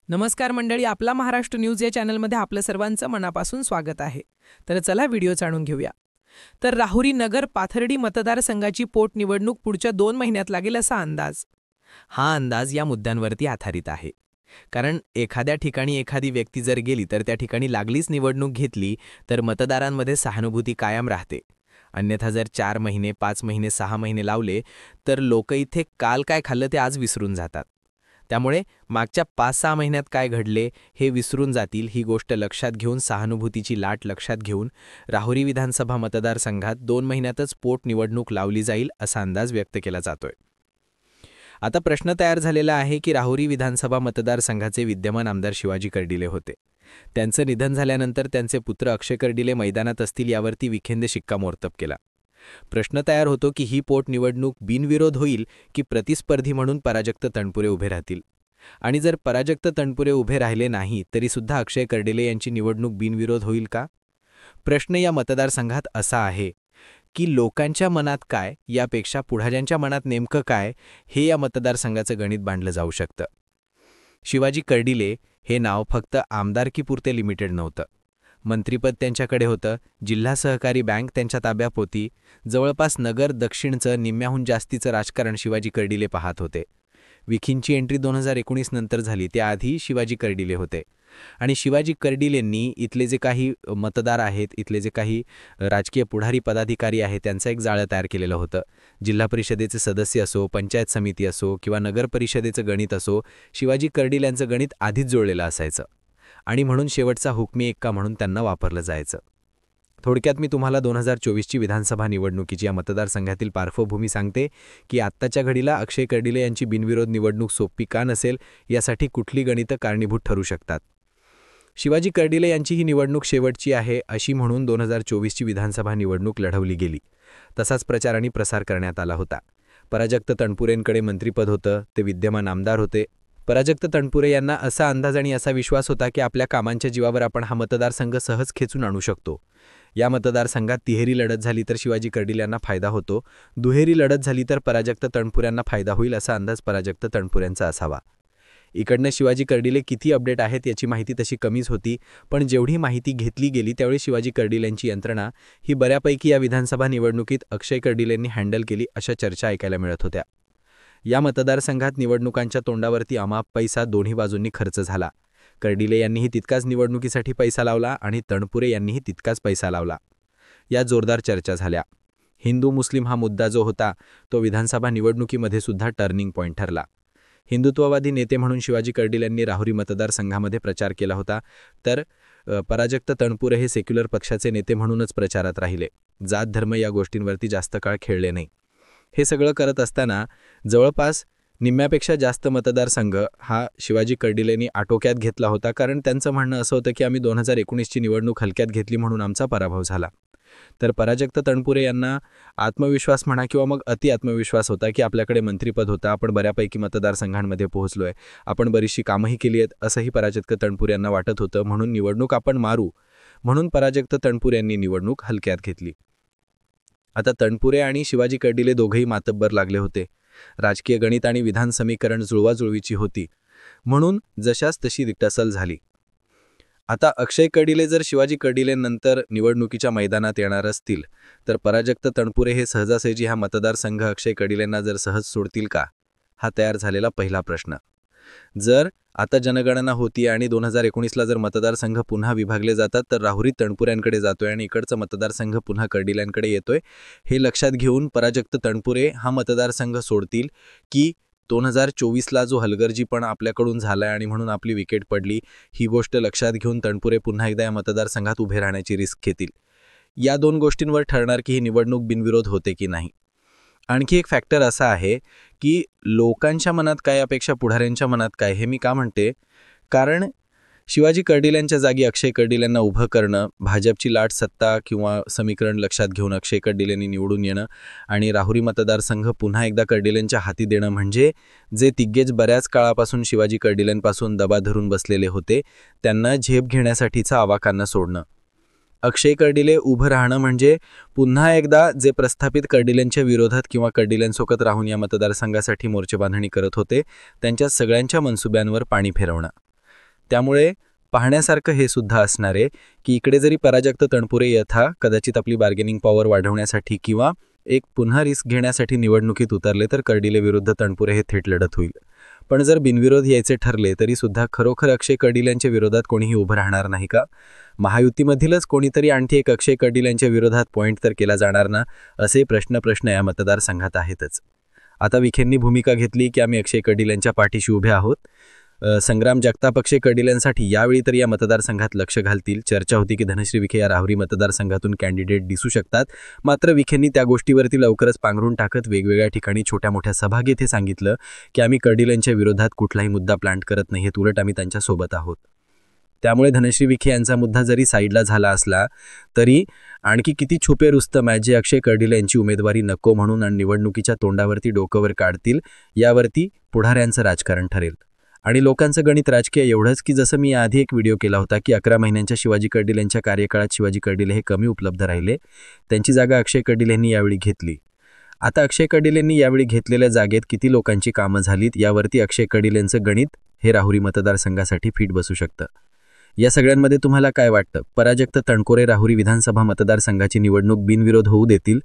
नमस्कार मंडळी, आपला महाराष्ट्र न्यूज या चॅनलमध्ये आपलं सर्वांचं मनापासून स्वागत आहे. तर चला व्हिडिओ जाणून घेऊया. तर राहुरी नगर पाथर्डी मतदारसंघाची पोटनिवडणूक पुढच्या 2 महिन्यात लागेल असा अंदाज. हा अंदाज या मुद्द्यांवरती आधारित आहे. कारण एखाद्या ठिकाणी एखादी व्यक्ती जर गेली तर त्या ठिकाणी लागलीच निवडणूक घेतली तर मतदारांमध्ये सहानुभूती कायम राहते. अन्यथा जर 4 महिने, 5 महिने, 6 महिने लावले तर लोक इथे काल काय खाल्लं ते आज विसरून जातात. त्यामुळे मागच्या 5-6 महिन्यात काय घडले हे विसरून जातील ही गोष्ट लक्षात घेऊन, सहानुभूतीची लाट लक्षात घेऊन राहुरी विधानसभा मतदारसंघात 2 महिन्यातच पोटनिवडणूक लावली जाईल असा अंदाज व्यक्त केला जातोय. आता प्रश्न तयार झालेला आहे की राहुरी विधानसभा मतदारसंघाचे विद्यमान आमदार शिवाजी कर्डिले होते. त्यांचं निधन झाल्यानंतर त्यांचे पुत्र अक्षय कर्डिले मैदानात असतील यावरती विखेंदे शिक्कामोर्तब केला. प्रश्न तयार होतो की ही पोटनिवडणूक बिनविरोध होईल की प्रतिस्पर्धी म्हणून पराजक्त तणपुरे उभे राहतील. आणि जर पराजक्त तणपुरे उभे राहिले नाही तरीसुद्धा अक्षय कर्डिले यांची निवडणूक बिनविरोध होईल का? प्रश्न या मतदारसंघात असा आहे की लोकांच्या मनात काय यापेक्षा पुढाऱ्यांच्या मनात नेमकं काय हे या मतदारसंघाचं गणित बांधलं जाऊ शकतं. शिवाजी कर्डिले हे नाव फक्त आमदारकीपुरते लिमिटेड नव्हतं. मंत्रिपद त्यांच्याकडे होतं, जिल्हा सहकारी बँक त्यांच्या ताब्यात होती, जवळपास नगर दक्षिणचं निम्म्याहून जास्तीचं राजकारण शिवाजी कर्डिले पाहत होते. विखींची एंट्री 2019 नंतर झाली, त्याआधी शिवाजी कर्डिले होते. आणि शिवाजी कर्डिलेंनी इथले जे काही मतदार आहेत, इथले जे काही राजकीय पुढारी पदाधिकारी आहेत त्यांचं एक जाळं तयार केलेलं होतं. जिल्हा परिषदेचे सदस्य असो, पंचायत समिती असो किंवा नगर परिषदेचं गणित असो, शिवाजी कर्डिल्यांचं गणित आधीच जुळलेलं असायचं. आणि म्हणून शेवटचा हुकमी एक्का म्हणून त्यांना वापरलं जायचं. थोडक्यात मी तुम्हाला 2024ची विधानसभा निवडणुकीची या मतदारसंघातील पार्श्वभूमी सांगते की आत्ताच्या घडीला अक्षय कर्डिले यांची बिनविरोध निवडणूक सोपी का नसेल यासाठी कुठली गणितं कारणीभूत ठरू शकतात. शिवाजी कर्डिले यांची ही निवडणूक शेवटची आहे अशी म्हणून 2024ची विधानसभा निवडणूक लढवली गेली. तसाच प्रचार आणि प्रसार करण्यात आला होता. पराजक्त तणपुरेंकडे मंत्रिपद होतं, ते विद्यमान आमदार होते. पराजक्त तणपुरे यांना असा अंदाज आणि असा विश्वास होता की आपल्या कामांच्या जीवावर आपण हा मतदारसंघ सहज खेचून आणू शकतो. या मतदारसंघात तिहेरी लढत झाली तर शिवाजी कर्डिले यांना फायदा होतो, दुहेरी लढत झाली तर पराजक्त तणपुऱ्यांना फायदा होईल असा अंदाज पराजक्त तणपुऱ्यांचा असावा. इकडनं शिवाजी कर्डिले किती अपडेट आहेत याची माहिती तशी कमीच होती, पण जेवढी माहिती घेतली गेली त्यावेळी शिवाजी कर्डिलेंची यंत्रणा ही बऱ्यापैकी या विधानसभा निवडणुकीत अक्षय कर्डिलेंनी हँडल केली अशा चर्चा ऐकायला मिळत होत्या. या मतदारसंघात निवडणुकांच्या तोंडावरती अमाप पैसा दोन्ही बाजूंनी खर्च झाला. कर्डिले यांनीही तितकाच निवडणुकीसाठी पैसा लावला आणि तणपुरे यांनीही तितकाच पैसा लावला. या जोरदार चर्चा झाल्या. हिंदू मुस्लिम हा मुद्दा जो होता तो विधानसभा निवडणुकीमध्ये सुद्धा टर्निंग पॉईंट ठरला. हिंदुत्ववादी नेते म्हणून शिवाजी कर्डिले यांनी राहुरी मतदारसंघामध्ये प्रचार केला होता, तर पराजक्त तणपुरे हे सेक्युलर पक्षाचे नेते म्हणूनच प्रचारात राहिले. जात धर्म या गोष्टींवरती जास्त काळ खेळले नाही. हे सगळं करत असताना जवळपास निम्म्यापेक्षा जास्त मतदारसंघ हा शिवाजी कर्डिलेंनी आटोक्यात घेतला होता. कारण त्यांचं म्हणणं असं होतं की आम्ही 2019ची निवडणूक हलक्यात घेतली म्हणून आमचा पराभव झाला. तर पराजक्त तणपुरे यांना आत्मविश्वास म्हणा किंवा मग अतिआत्मविश्वास होता की आपल्याकडे मंत्रिपद होतं, आपण बऱ्यापैकी मतदारसंघांमध्ये पोहोचलोय, आपण बरीचशी कामंही केली आहेत असंही पराजक्त तणपुरे यांना वाटत होतं. म्हणून निवडणूक आपण मारू म्हणून पराजक्त तणपुरे यांनी निवडणूक हलक्यात घेतली. आता तणपुरे आणि शिवाजी कर्डिले दोघेही मातब्बर लागले होते. राजकीय गणित आणि विधान समीकरण जुळवाजुळवीची होती, म्हणून जशास तशी टसल झाली. आता अक्षय कर्डिले जर शिवाजी कर्डिलेंनंतर निवडणुकीच्या मैदानात येणार असतील तर पराजक्त तणपुरे हे सहजासहजी हा मतदारसंघ अक्षय कर्डिलेंना जर सहज सोडतील का, हा तयार झालेला पहिला प्रश्न. जर आता जनगणना होती आणि 2019ला जर मतदारसंघ पुन्हा विभागले जातात तर राहुरी तणपुऱ्यांकडे जातोय आणि इकडचा मतदारसंघ पुन्हा कर्डिल्यांकडे येतोय, हे लक्षात घेऊन पराजक्त तणपुरे हा मतदारसंघ सोडतील की 2024ला जो हलगर्जीपणा आपल्याकडून झालाय आणि म्हणून आपली विकेट पडली, ही गोष्ट लक्षात घेऊन तणपुरे पुन्हा एकदा या मतदारसंघात उभे राहण्याची रिस्क घेतील. या 2 गोष्टींवर ठरणार की ही निवडणूक बिनविरोध होते की नाही. आणखी एक फॅक्टर असा आहे की लोकांच्या मनात काय यापेक्षा पुढाऱ्यांच्या मनात काय, हे मी का म्हणते, कारण शिवाजी कर्डिल्यांच्या जागी अक्षय कर्डिलेंना उभं करणं, भाजपची लाट सत्ता किंवा समीकरण लक्षात घेऊन अक्षय कर्डिलेंनी निवडून येणं आणि राहुरी मतदारसंघ पुन्हा एकदा कर्डिलेंच्या हाती देणं म्हणजे जे तिग्गेज बऱ्याच काळापासून शिवाजी कर्डिलेंपासून दबा धरून बसलेले होते त्यांना झेप घेण्यासाठीचं आवाकांना सोडणं. अक्षय कर्डिले उभं राहणं म्हणजे पुन्हा एकदा जे प्रस्थापित कर्डिलेंच्या विरोधात किंवा कर्डिलेंसोबत राहून या मतदारसंघासाठी मोर्चेबांधणी करत होते त्यांच्या सगळ्यांच्या मनसुब्यांवर पाणी फिरवणं. त्यामुळे पाहण्यासारखं हे सुद्धा असणार आहे की इकडे जरी पराजक्त तणपुरे यथा कदाचित आपली बार्गेनिंग पॉवर वाढवण्यासाठी किंवा एक पुन्हा रिस्क घेण्यासाठी निवडणुकीत उतरले तर कर्डिले विरुद्ध तणपुरे हे थेट लढत होईल. पण जर बिनविरोध यायचे ठरले तरी सुद्धा खरोखर अक्षय कर्डिलेंच्या विरोधात कोणीही उभं राहणार नाही का? महायुतीमधीलच कोणीतरी आणखी एक अक्षय कर्डिलेंच्या विरोधात पॉईंट तर केला जाणार ना, असे प्रश्न या मतदारसंघात आहेतच. आता विखेंनी भूमिका घेतली की आम्ही अक्षय कर्डिलेंच्या पाठीशी उभे आहोत. संग्राम जगताप अक्षय कर्डिलेंसाठी यावेळी तर या मतदारसंघात लक्ष घालतील. चर्चा होती की धनश्री विखे या राहुरी मतदारसंघातून कॅन्डिडेट दिसू शकतात. मात्र विखेंनी त्या गोष्टीवरती लवकरच पांघरून टाकत वेगवेगळ्या ठिकाणी छोट्या मोठ्या सभा घेत हे सांगितलं की आम्ही कर्डिलेंच्या विरोधात कुठलाही मुद्दा प्लांट करत नाहीत, उलट आम्ही त्यांच्यासोबत आहोत. त्यामुळे धनश्री विखे यांचा मुद्दा जरी साईडला झाला असला तरी आणखी किती छुपे रुस्तम आहे जे अक्षय कर्डिले यांची उमेदवारी नको म्हणून आणि निवडणुकीच्या तोंडावरती डोकंवर काढतील, यावरती पुढाऱ्यांचं राजकारण ठरेल. आणि लोकांचं गणित राजकीय एवढंच की जसं मी आधी एक व्हिडिओ केला होता की 11 महिन्यांच्या शिवाजी कर्डिले यांच्या कार्यकाळात शिवाजी कर्डिले हे कमी उपलब्ध राहिले, त्यांची जागा अक्षय कर्डिले यांनी यावेळी घेतली. आता अक्षय कर्डिलेंनी यावेळी घेतलेल्या जागेत किती लोकांची कामं झालीत यावरती अक्षय कर्डिलेंचं गणित हे राहुरी मतदारसंघासाठी फिट बसू शकतं. या सगळ्यांमध्ये तुम्हाला काय वाटतं? पराजक्त तणकोरे राहुरी विधानसभा मतदारसंघाची निवडणूक बिनविरोध होऊ देतील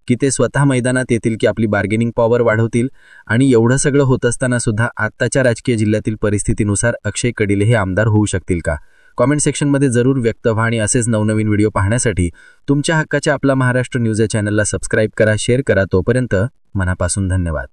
की ते स्वतः मैदानात येतील की आपली बार्गेनिंग पॉवर वाढवतील? आणि एवढं सगळं होत असताना सुद्धा आत्ताच्या राजकीय जिल्ह्यातील परिस्थितीनुसार अक्षय कर्डिले हे आमदार होऊ शकतील का? कॉमेंट सेक्शनमध्ये जरूर व्यक्त व्हा आणि असेच नवनवीन व्हिडिओ पाहण्यासाठी तुमच्या हक्काच्या आपला महाराष्ट्र न्यूज या चॅनलला सबस्क्राईब करा, शेअर करा. तोपर्यंत मनापासून धन्यवाद.